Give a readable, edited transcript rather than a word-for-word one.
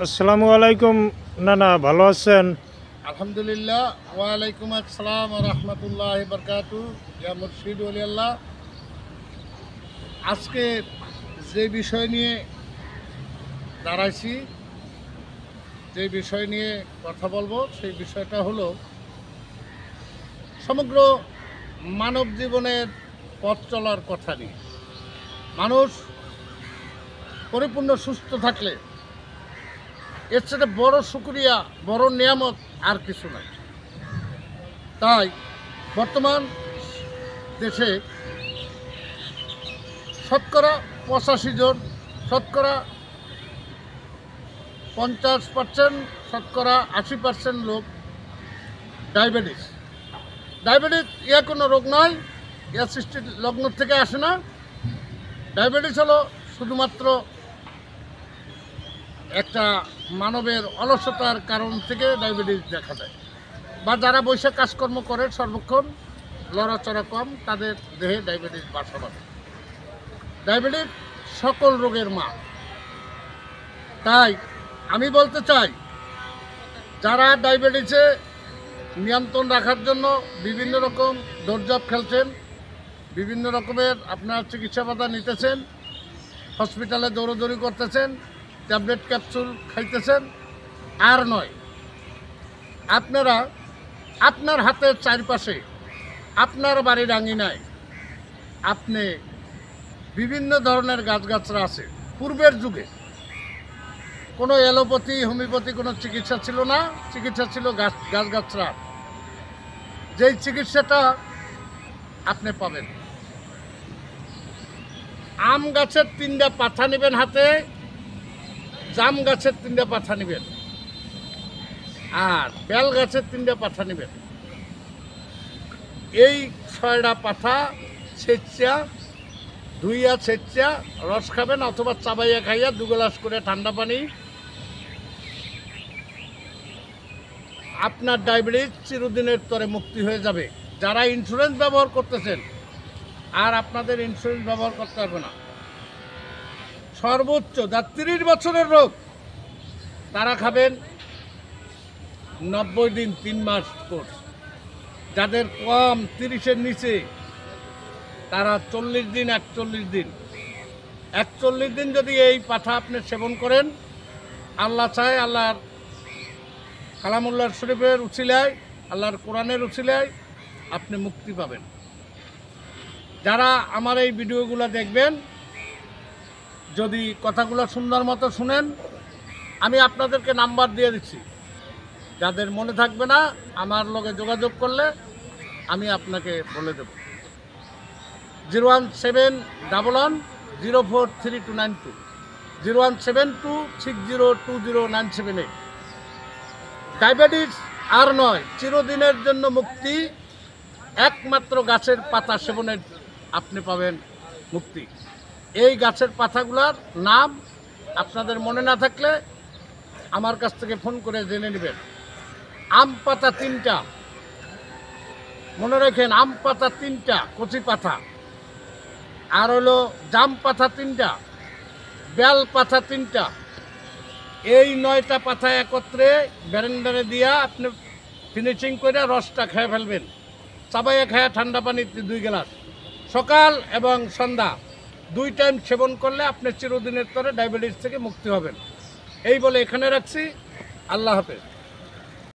আসসালামু আলাইকুম। নানা, ভালো আছেন? আলহামদুলিল্লাহ। ওয়ালাইকুম আসসালাম রহমতুল্লাহ বরকাতু। ইয়া মুর্শিদ ওলিয়াল্লাহ। আজকে যে বিষয় নিয়ে দাঁড়াইছি, যে বিষয় নিয়ে কথা বলবো, সেই বিষয়টা হলো সমগ্র মানব জীবনের পথ চলার কথা নিয়ে। মানুষ পরিপূর্ণ সুস্থ থাকলে এর সাথে বড় শুকরিয়া, বড় নিয়ামত আর কিছু নাই। তাই বর্তমান দেশে শতকরা 85 জন, শতকরা 50%, শতকরা 80% লোক ডায়াবেটিস। ডায়াবেটিস ইয়া কোনো রোগ নয়, ইয়া সৃষ্টির লগ্ন থেকে আসে না। ডায়াবেটিস হলো শুধুমাত্র একটা মানবের অলসতার কারণ থেকে ডায়াবেটিস দেখা যায়, বা যারা বৈশাখ কাজকর্ম করে সর্বক্ষণ লড়াচড়া কম, তাদের দেহে ডায়াবেটিস বাসা বাঁধে। ডায়াবেটিস সকল রোগের মা। তাই আমি বলতে চাই, যারা ডায়াবেটিসে নিয়ন্ত্রণ রাখার জন্য বিভিন্ন রকম দৌড়ঝাঁপ খেলছেন, বিভিন্ন রকমের আপনার চিকিৎসা পাতা নিতেছেন, হসপিটালে দৌড়দৌড়ি করতেছেন, ট্যাবলেট ক্যাপসুল খাইতেছেন, আর নয়, আপনারা আপনার হাতের চারপাশে, আপনার বাড়ির আঙিনায় আপনি বিভিন্ন ধরনের গাছগাছরা আছে। পূর্বের যুগে কোনো অ্যালোপ্যাথি, হোমিওপ্যাথি কোনো চিকিৎসা ছিল না, চিকিৎসা ছিল গাছগাছরা। যেই চিকিৎসাটা আপনি পাবেন, আম গাছের 3টা পাতা নেবেন হাতে, জাম গাছের 3টা পাতা নেবেন, আর বেল গাছের 3টা পাতা নেবেন। এই 6টা পাতা ছেঁচা, ধুইয়া ছেঁচা রস খাবেন, অথবা চাবাইয়া খাইয়া 2 গ্লাস করে ঠান্ডা পানি। আপনার ডায়াবেটিস চিরদিনের তরে মুক্তি হয়ে যাবে। যারা ইন্স্যুরেন্স ব্যবহার করতেছেন, আর আপনাদের ইন্স্যুরেন্স ব্যবহার করতে হবে না। সর্বোচ্চ যার 30 বছরের রোগ, তারা খাবেন 90 দিন, 3 মাস কোর্স। যাদের কম 30-এর নিচে, তারা 40 দিন, 41 দিন। 41 দিন যদি এই পাঠা আপনি সেবন করেন, আল্লাহ চায়, আল্লাহর কালামুল্লাহ শরীফের উছিলায়, আল্লাহর কোরআনের উছিলায় আপনি মুক্তি পাবেন। যারা আমার এই ভিডিওগুলো দেখবেন, যদি কথাগুলো সুন্দর মতো শুনেন, আমি আপনাদেরকে নাম্বার দিয়ে দিচ্ছি। যাদের মনে থাকবে না, আমার লগে যোগাযোগ করলে আমি আপনাকে বলে দেব। 01711043292, 01726020978। ডায়াবেটিস আর নয়, চিরদিনের জন্য মুক্তি। একমাত্র গাছের পাতা সেবনে আপনি পাবেন মুক্তি। এই গাছের পাতাগুলোর নাম আপনাদের মনে না থাকলে আমার কাছ থেকে ফোন করে জেনে নেবেন। আম পাতা 3টা, মনে রাখেন, আম পাতা 3টা কচি পাতা, আর হলো জাম পাতা 3টা, বেল পাতা 3টা। এই 9টা পাতা একত্রে ব্লেন্ডারে দিয়া আপনি ফিনিশিং করে রসটা খেয়ে ফেলবেন। চাবাইয়া খায়া ঠান্ডা পানিতে 2 গ্লাস, সকাল এবং সন্ধ্যা 2 টাইম সেবন করলে আপনি চিরদিনের তরে ডায়াবেটিস থেকে মুক্তি হবেন। এই বলে এখানে রাখছি। আল্লাহ হাফেজ।